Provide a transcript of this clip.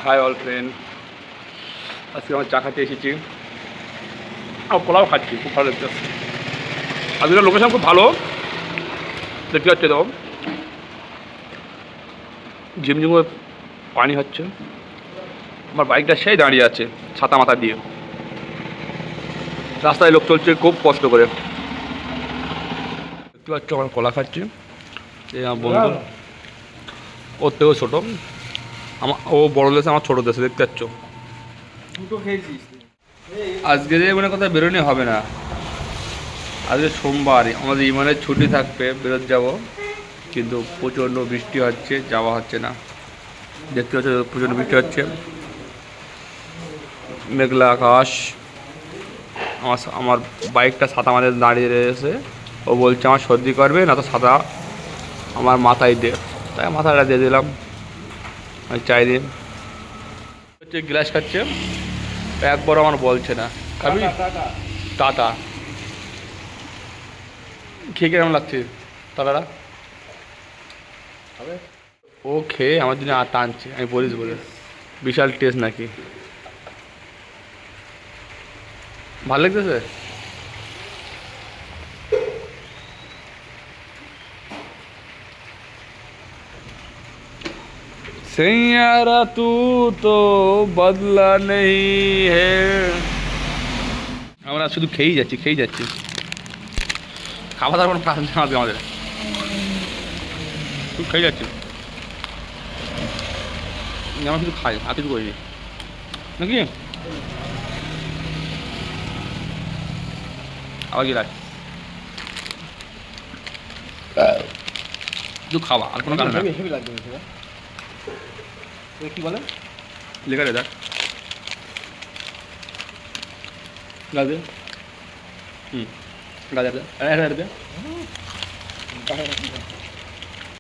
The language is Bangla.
হাই অল ফ্রেন্ড, আজকে আমার চা খাতে এসেছি আর পোলাও খাচ্ছি। খুব ভালো লাগছে। আজকের লোকেশন খুব ভালো দেখতে পাচ্ছি। তো ঝিমঝিম করে পানি হচ্ছে। আমার বাইকটা সেই দাঁড়িয়ে আছে ছাতা মাথা দিয়ে। রাস্তায় লোক চলছে খুব কষ্ট করে। দেখতে পাচ্ছ আমার কলা খাচ্ছি। এই আমার বন্ধু, ওর থেকেও ছোটো। ও বড় দেশে, আমার ছোটো দেশে। দেখতে পাচ্ছ আজকে যে মানে কোথাও বেরোনি হবে না। আজকে সোমবার, আমাদের ইমানের ছুটি থাকবে, বেরোতে যাব, কিন্তু প্রচণ্ড বৃষ্টি হচ্ছে, যাওয়া হচ্ছে না। দেখতে পাচ্ছ প্রচণ্ড বৃষ্টি হচ্ছে, মেঘলা আকাশ। আমার বাইকটা ছাতা আমাদের দাঁড়িয়ে রয়েছে। ও বলছে আমার সর্দি করবে না, তো ছাতা আমার মাথায় দে। তাই মাথাটা দিয়ে দিলাম। আমি চাই দিন হচ্ছে গ্লাস খাচ্ছে, একবার আমার বলছে না খাবি। টাটা খেয়ে কেমন লাগছে টাটাটা? ও খেয়ে আমার জন্য টানছে, আমি বলিস বলে। বিশাল টেস্ট নাকি? ভালো লাগতেছে? सैयारा तू तो बदला नहीं है। আমরা শুধু খেয়েই যাচ্ছি। খাওয়া দাওয়ার কোনো কাজ নেই আমাদের, শুধু খেয়ে যাচ্ছি। আমরা শুধু খাই, আর কিছু করিনি নাকি। আবার কি লাগে শুধু খাওয়া, আর কোনো কাজ না। কি বলে লেখা রে দেখ, গাছ গাছ